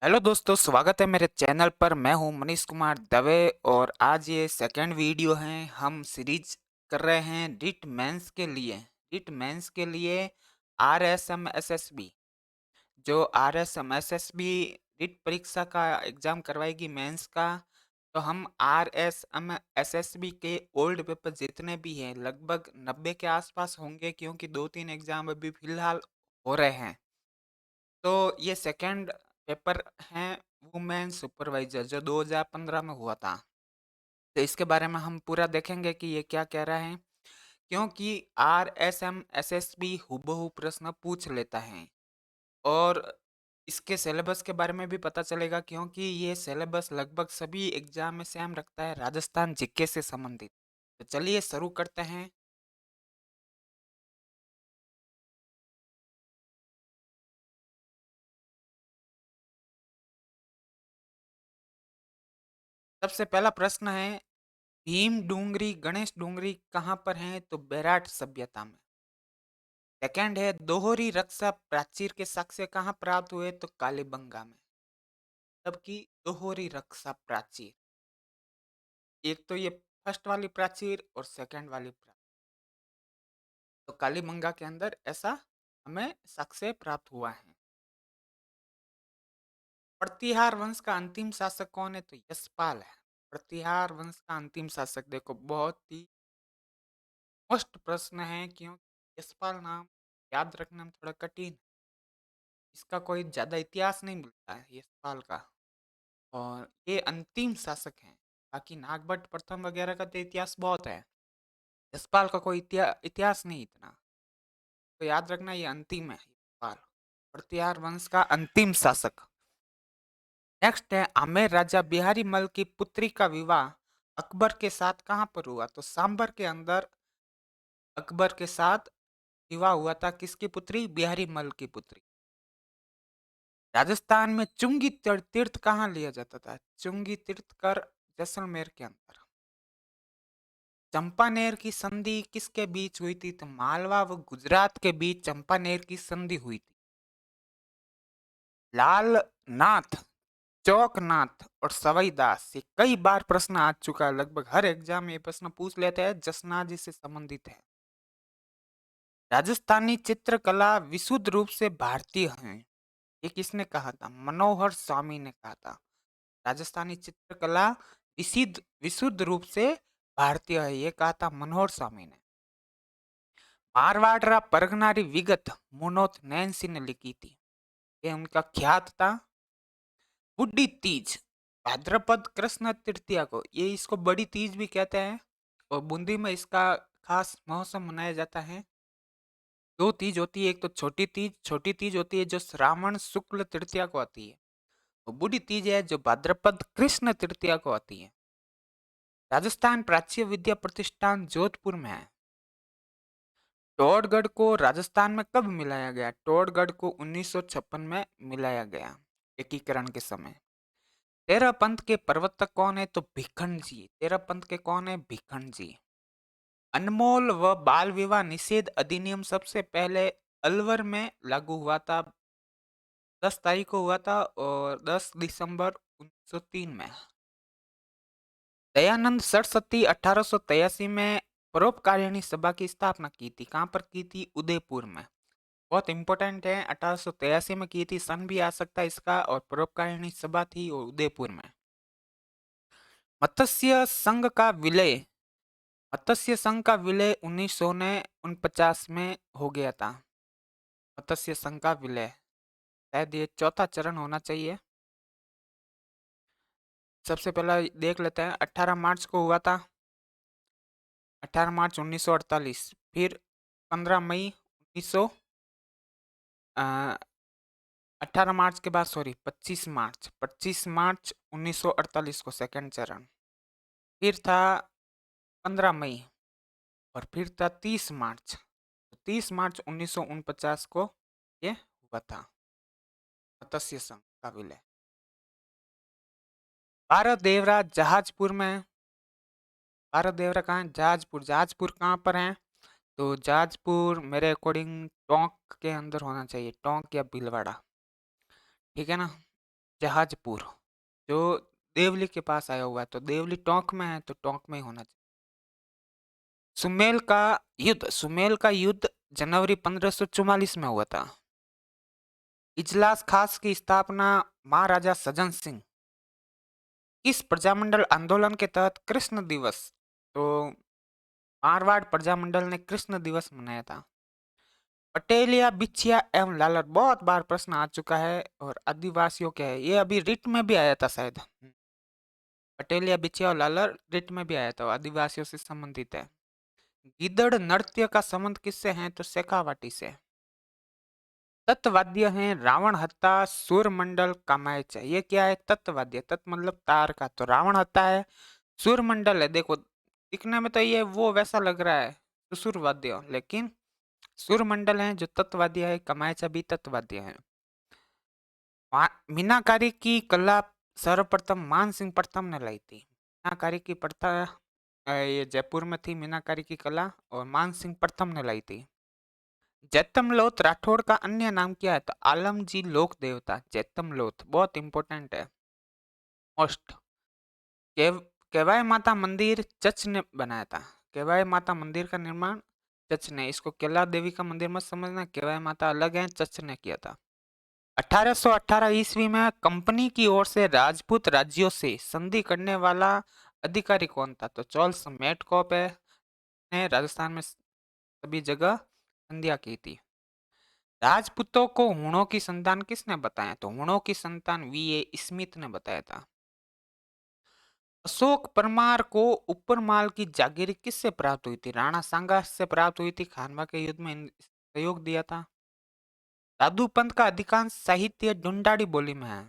Hello दोस्तों, स्वागत है मेरे चैनल पर। मैं हूं मनीष कुमार दवे और आज ये सेकंड वीडियो है। हम सीरीज कर रहे हैं रिट मेंस के लिए R S M S S B. जो R S M S S B REET परीक्षा का एग्जाम करवाएगी मेंस का। तो हम R S M S S B के ओल्ड पेपर जितने भी हैं लगभग 90 के आसपास होंगे, क्योंकि 2-3 एग्जाम अभी फिलहाल हो रहे हैं। तो ये सेकंड पेपर है वुमेन सुपरवाइजर, जो 2015 में हुआ था। तो इसके बारे में हम पूरा देखेंगे कि ये क्या कह रहा है, क्योंकि R S M S S B हूबहू प्रश्न पूछ लेता है। और इसके सिलेबस के बारे में भी पता चलेगा, क्योंकि ये सिलेबस लगभग सभी एग्जाम में सेम रखता है, राजस्थान जीके से संबंधित। तो चलिए शुरू करते हैं। सबसे पहला प्रश्न है, भीम डूंगरी गणेश डूंगरी कहाँ पर है? तो बेराट सभ्यता में। सेकंड है, दोहरी रक्षा प्राचीर के साक्ष्य कहाँ प्राप्त हुए? तो कालीबंगा में। जबकि दोहरी रक्षा प्राचीर, एक तो ये फर्स्ट वाली प्राचीर और सेकंड वाली प्राचीर, तो कालीबंगा के अंदर ऐसा हमें साक्ष्य प्राप्त हुआ है। प्रतिहार वंश का अंतिम शासक कौन है? तो यशपाल है। प्रतिहार वंश का अंतिम शासक, देखो बहुत ही मोस्ट प्रश्न है, क्योंकि यशपाल नाम याद रखना में थोड़ा कठिन है। इसका कोई ज्यादा इतिहास नहीं मिलता है यशपाल का, और ये अंतिम शासक हैं। बाकी नागभट्ट प्रथम वगैरह का तो इतिहास बहुत है, यशपाल का कोई इतिहास नहीं इतना। तो याद रखना ये अंतिम है यशपाल, प्रतिहार वंश का अंतिम शासक। नेक्स्ट है, आमेर राजा बिहारी मल की पुत्री का विवाह अकबर के साथ कहाँ पर हुआ? तो सांबर के अंदर अकबर के साथ विवाह हुआ था। किसकी पुत्री? बिहारी मल की पुत्री। राजस्थान में चुंगी तीर्थ कहाँ लिया जाता था? चुंगी तीर्थ कर जैसलमेर के अंदर। चंपानेर की संधि किसके बीच हुई थी? तो मालवा व गुजरात के बीच चंपानेर की संधि हुई थी। लाल नाथ, चौकनाथ और सवाईदास, ये कई बार प्रश्न आ चुका है, लगभग हर एग्जाम में ये प्रश्न पूछ लेते हैं, जसनाजी से संबंधित है। राजस्थानी चित्रकला विशुद्ध रूप से भारतीय है, ये किसने कहा था? मनोहर स्वामी ने कहा था। राजस्थानी चित्रकला विशुद्ध विशुद्ध रूप से भारतीय है, ये कहा था मनोहर स्वामी ने। मारवाड़ परगनारी विगत मुनोत नैन्सी ने लिखी थी, ये उनका ख्यात था। बुड्ढी तीज भाद्रपद कृष्ण तृतीया को, ये इसको बड़ी तीज भी कहते हैं, और बूंदी में इसका खास महोत्सव मनाया जाता है। दो तीज होती है, एक तो छोटी तीज होती है जो श्रावण शुक्ल तृतीया को आती है, और बूढ़ी तीज है जो भाद्रपद कृष्ण तृतीया को आती है। राजस्थान प्राच्य विद्या प्रतिष्ठान जोधपुर में है। टोडगढ़ को राजस्थान में कब मिलाया गया? टोडगढ़ को 1956 में मिलाया गया, एकीकरण के समय। तेरह पंथ के प्रवर्तक कौन है? तो भिखंड जी। तेरह पंथ के कौन है? भिखंड जी। अनमोल व बाल विवाह निषेध अधिनियम सबसे पहले अलवर में लागू हुआ था, 10 तारीख को हुआ था, और 10 दिसंबर 1903 में। दयानंद सरस्वती 1883 में परोपकारिणी सभा की स्थापना की थी, कहाँ पर की थी? उदयपुर में। बहुत इंपॉर्टेंट है, 1883 में की थी, सन भी आ सकता है इसका, और परोपकारिणी सभा थी और उदयपुर में। मत्स्य संघ का विलय, मत्स्य संघ का विलय 1949 में हो गया था। मत्स्य संघ का विलय, शायद ये चौथा चरण होना चाहिए। सबसे पहला देख लेते हैं, 18 मार्च को हुआ था, 18 मार्च 1948। फिर 15 मई 1900, 18 मार्च के बाद, सॉरी, 25 मार्च 1948 को सेकंड चरण। फिर था 15 मई, और फिर था 30 मार्च। 30 मार्च 1949 को ये हुआ था मत्स्य संघ का विलय। भारत देवराज जहाजपुर में। भारत देवरा कहाँ है? जहाजपुर। जहाजपुर कहाँ पर है? तो जहाजपुर मेरे अकॉर्डिंग टोंक के अंदर होना चाहिए, टोंक या भीलवाड़ा, ठीक है ना। जहाजपुर, जो देवली के पास आया हुआ है, तो देवली टोंक में है, तो टोंक में ही होना चाहिए। सुमेल का युद्ध जनवरी 1544 में हुआ था। इजलास खास की स्थापना महाराजा सज्जन सिंह। किस प्रजामंडल आंदोलन के तहत कृष्ण दिवस, तो मारवाड़ प्रजामंडल ने कृष्ण दिवस मनाया था। पटेलिया, बिछिया एवं लालर, बहुत बार प्रश्न आ चुका है और आदिवासियों के है, ये अभी रिट में भी आया था शायद। पटेलिया, बिछिया और लालर रिट में भी आया था, आदिवासियों से संबंधित है। गिदड़ नृत्य का संबंध किससे है, तो शेखावाटी से। तत्वाद्य है रावण हत्ता, सूरमंडल, कामायच। ये क्या है, तत्वाद्य, तत् मतलब तार का, तो रावण हत्ता है, सूरमंडल है। देखो दिखने में तो ये वो वैसा लग रहा है सुरवाद्य, लेकिन सूरमंडल है जो तत्वाद्य है, कमायचा भी तत्वाद्य है। मीनाकारी की कला सर्वप्रथम मान सिंह प्रथम ने लाई थी। मीनाकारी की प्रथा ये जयपुर में थी, मीनाकारी की कला, और मान सिंह प्रथम ने लाई थी। जैतमलोत राठौड़ का अन्य नाम क्या है, तो आलमजी लोक देवता। जैतमलोत बहुत इंपॉर्टेंट है, मोस्ट। केवाय माता मंदिर चच ने बनाया था। केवाय माता मंदिर का निर्माण चच ने, इसको केला देवी का मंदिर मत समझना, केवाय माता अलग है, चच ने किया था। 1818 ईस्वी में कंपनी की ओर से राजपूत राज्यों से संधि करने वाला अधिकारी कौन था, तो चार्ल्स मेटकॉप है, ने राजस्थान में सभी जगह संधियां की थी। राजपूतों को हुणों की संतान किसने बताया, तो हुणों की संतान वीए स्मिथ ने बताया था। अशोक परमार को ऊपरमाल की जागीर किससे प्राप्त हुई थी, राणा सांगा से प्राप्त हुई थी, खानवा के युद्ध में सहयोग दिया था। दादू पंत का अधिकांश साहित्य ढूंढाड़ी बोली में है।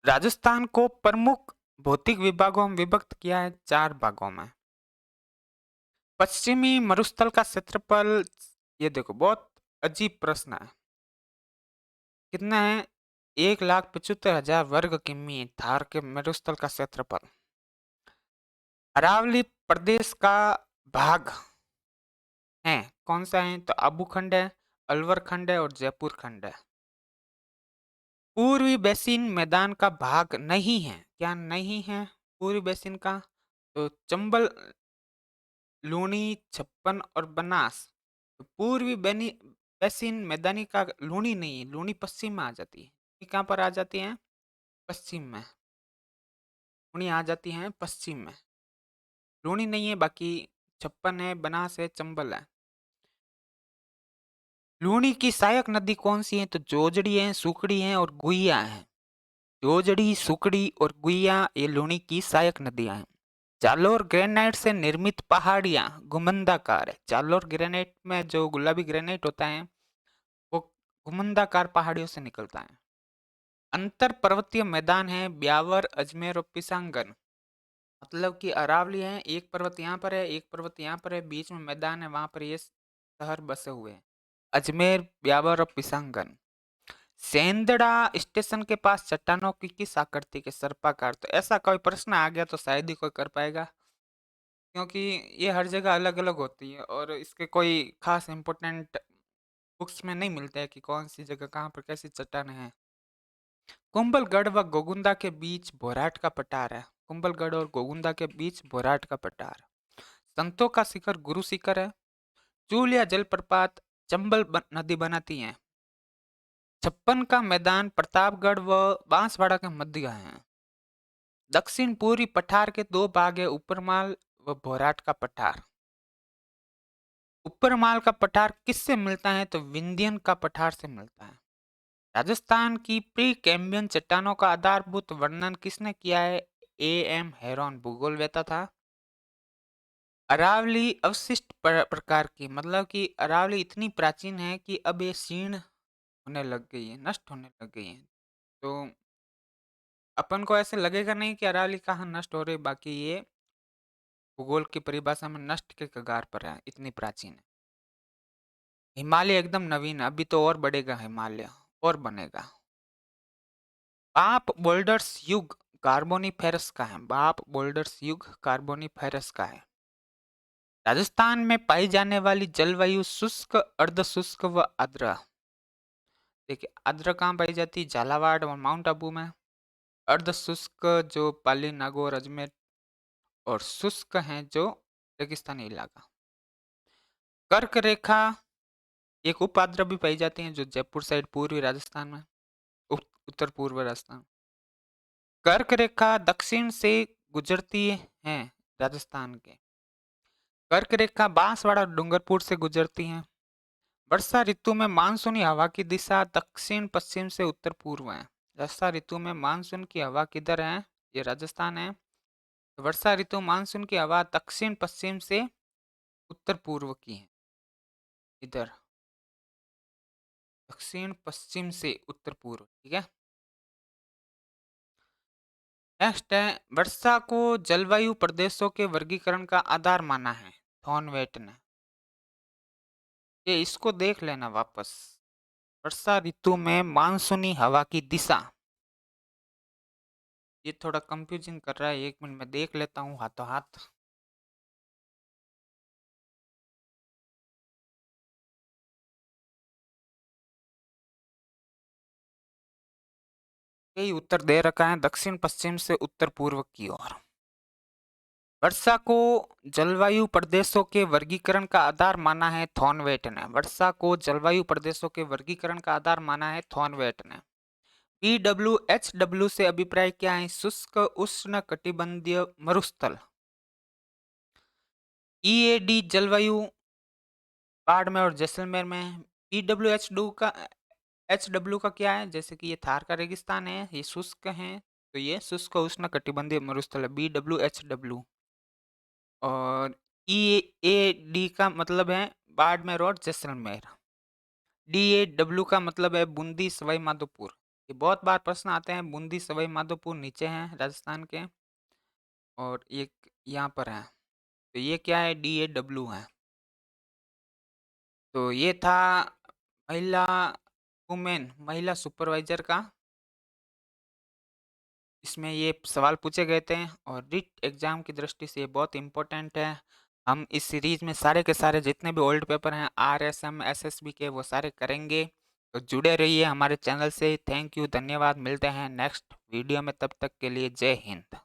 राजस्थान को प्रमुख भौतिक विभागों में विभक्त किया है 4 भागों में। पश्चिमी मरुस्थल का क्षेत्रफल, ये देखो बहुत अजीब प्रश्न है, कितना है, 1,75,000 वर्ग किमी थार के मरुस्थल का क्षेत्रफल। अरावली प्रदेश का भाग है, कौन सा है, तो आबू खंड है, अलवर खंड है और जयपुर खंड है। पूर्वी बेसिन मैदान का भाग नहीं है, क्या नहीं है पूर्वी बेसिन का, तो चंबल, लूनी, छप्पन और बनास। तो पूर्वी बेसिन मैदानी का लूनी नहीं है, लूनी पश्चिम में आ जाती है। ये कहाँ पर आ जाती है, पश्चिम में, लूनी आ जाती है पश्चिम में, लूनी नहीं है, बाकी छप्पन है, बनास है, चंबल है। लूनी की सहायक नदी कौन सी है, तो जोजड़ी है, सुकड़ी है और गुइया है। जोजड़ी, सुकड़ी और गुइया ये लूनी की सहायक नदियां हैं। जालोर ग्रेनाइट से निर्मित पहाड़ियां गुमंदाकार है। जालोर ग्रेनाइट में जो गुलाबी ग्रेनाइट होता है वो गुमंदाकार पहाड़ियों से निकलता है। अंतर पर्वतीय मैदान है ब्यावर, अजमेर और पिसांगन। मतलब कि अरावली है, एक पर्वत यहाँ पर है, एक पर्वत यहाँ पर है, बीच में मैदान है, वहां पर ये शहर बसे हुए हैं, अजमेर, ब्यावर और पिसांगन। सेंदड़ा स्टेशन के पास चट्टानों की किस आकृति के सर्पाकार, तो ऐसा कोई प्रश्न आ गया तो शायद ही कोई कर पाएगा, क्योंकि ये हर जगह अलग अलग होती है और इसके कोई खास इम्पोर्टेंट बुक्स में नहीं मिलता है कि कौन सी जगह कहाँ पर कैसी चट्टान है। कुंभलगढ़ व गोगुंदा के बीच भोराट का पठार है। कुंभलगढ़ और गोगुंदा के बीच भोराट का पठार। संतों का शिखर गुरु शिखर है। चूल या जलप्रपात चंबल नदी बनाती है। छप्पन का मैदान प्रतापगढ़ व बांसवाड़ा के मध्य है। दक्षिण पूर्वी पठार के 2 भाग है, उपरमाल व भोराट का पठार। उपरमाल का पठार किससे मिलता है, तो विंध्यन का पठार से मिलता है। राजस्थान की प्री कैम्बियन चट्टानों का आधारभूत वर्णन किसने किया है, एम हेरोन भूगोल वेता था। अरावली अवशिष्ट प्रकार की, मतलब कि अरावली इतनी प्राचीन है कि अब ये क्षीण होने लग गई है, नष्ट होने लग गई है। तो अपन को ऐसे लगेगा नहीं कि अरावली कहाँ नष्ट हो रही, बाकी ये भूगोल की परिभाषा में नष्ट के कगार पर है, इतनी प्राचीन है। हिमालय एकदम नवीन है, अभी तो और बढ़ेगा, हिमालय और बनेगा। बाप बोल्डर्स युग कार्बोनिफेरस का है। बाप बोल्डर्स युग कार्बोनिफेरस का है। राजस्थान में पाई जाने वाली जलवायु शुष्क, अर्धशुष्क व आर्द्र। देखिए अदरक कहाँ पाई जाती है? झालावाड़ और माउंट आबू में। अर्ध शुष्क जो पाली, नागौर, अजमेर और शुष्क हैं जो रेगिस्तानी इलाका। कर्क रेखा एक उपआद्र भी पाई जाती है जो जयपुर साइड पूर्वी राजस्थान में, उत्तर पूर्व राजस्थान। कर्क रेखा दक्षिण से गुजरती है राजस्थान के। कर्क रेखा बांसवाड़ा डूंगरपुर से गुजरती है। वर्षा ऋतु में मानसूनी हवा की दिशा दक्षिण पश्चिम से उत्तर पूर्व है। वर्षा ऋतु में मानसून की हवा किधर है? ये राजस्थान है। वर्षा ऋतु मानसून की हवा दक्षिण पश्चिम से उत्तर पूर्व की है। इधर दक्षिण पश्चिम से उत्तर पूर्व, ठीक है। नेक्स्ट है, वर्षा को जलवायु प्रदेशों के वर्गीकरण का आधार माना है थॉर्नवेट ने। ये इसको देख लेना वापस। वर्षा ऋतु में मानसूनी हवा की दिशा, ये थोड़ा कंफ्यूजिंग कर रहा है, एक मिनट में देख लेता हूँ हाथों हाथ। यही उत्तर दे रखा है दक्षिण पश्चिम से उत्तर पूर्व की ओर। वर्षा को जलवायु प्रदेशों के वर्गीकरण का आधार माना है थॉर्नवेट ने। वर्षा को जलवायु प्रदेशों के वर्गीकरण का आधार माना है थॉर्नवेट ने। PWHW से अभिप्राय क्या है? शुष्क उष्ण कटिबंधीय मरुस्थल। EAD जलवायु बाड़मेर और जैसलमेर में। PWHW का क्या है? जैसे कि ये थार का रेगिस्तान है, ये शुष्क है, तो ये शुष्क उष्ण कटिबंधीय मरुस्थल है BWHW। और EAD का मतलब है बाड़मेर और जैसलमेर। DAW का मतलब है बूंदी सवाई माधोपुर। ये बहुत बार प्रश्न आते हैं, बूंदी सवाई माधोपुर नीचे हैं राजस्थान के, और एक यहाँ पर है, तो ये क्या है? DAW है। तो ये था महिला वुमेन महिला सुपरवाइजर का, इसमें ये सवाल पूछे गए थे और रिट एग्जाम की दृष्टि से ये बहुत इंपॉर्टेंट है। हम इस सीरीज में सारे के सारे जितने भी ओल्ड पेपर हैं RSM SSB के वो सारे करेंगे, तो जुड़े रहिए हमारे चैनल से। थैंक यू, धन्यवाद। मिलते हैं नेक्स्ट वीडियो में, तब तक के लिए जय हिंद।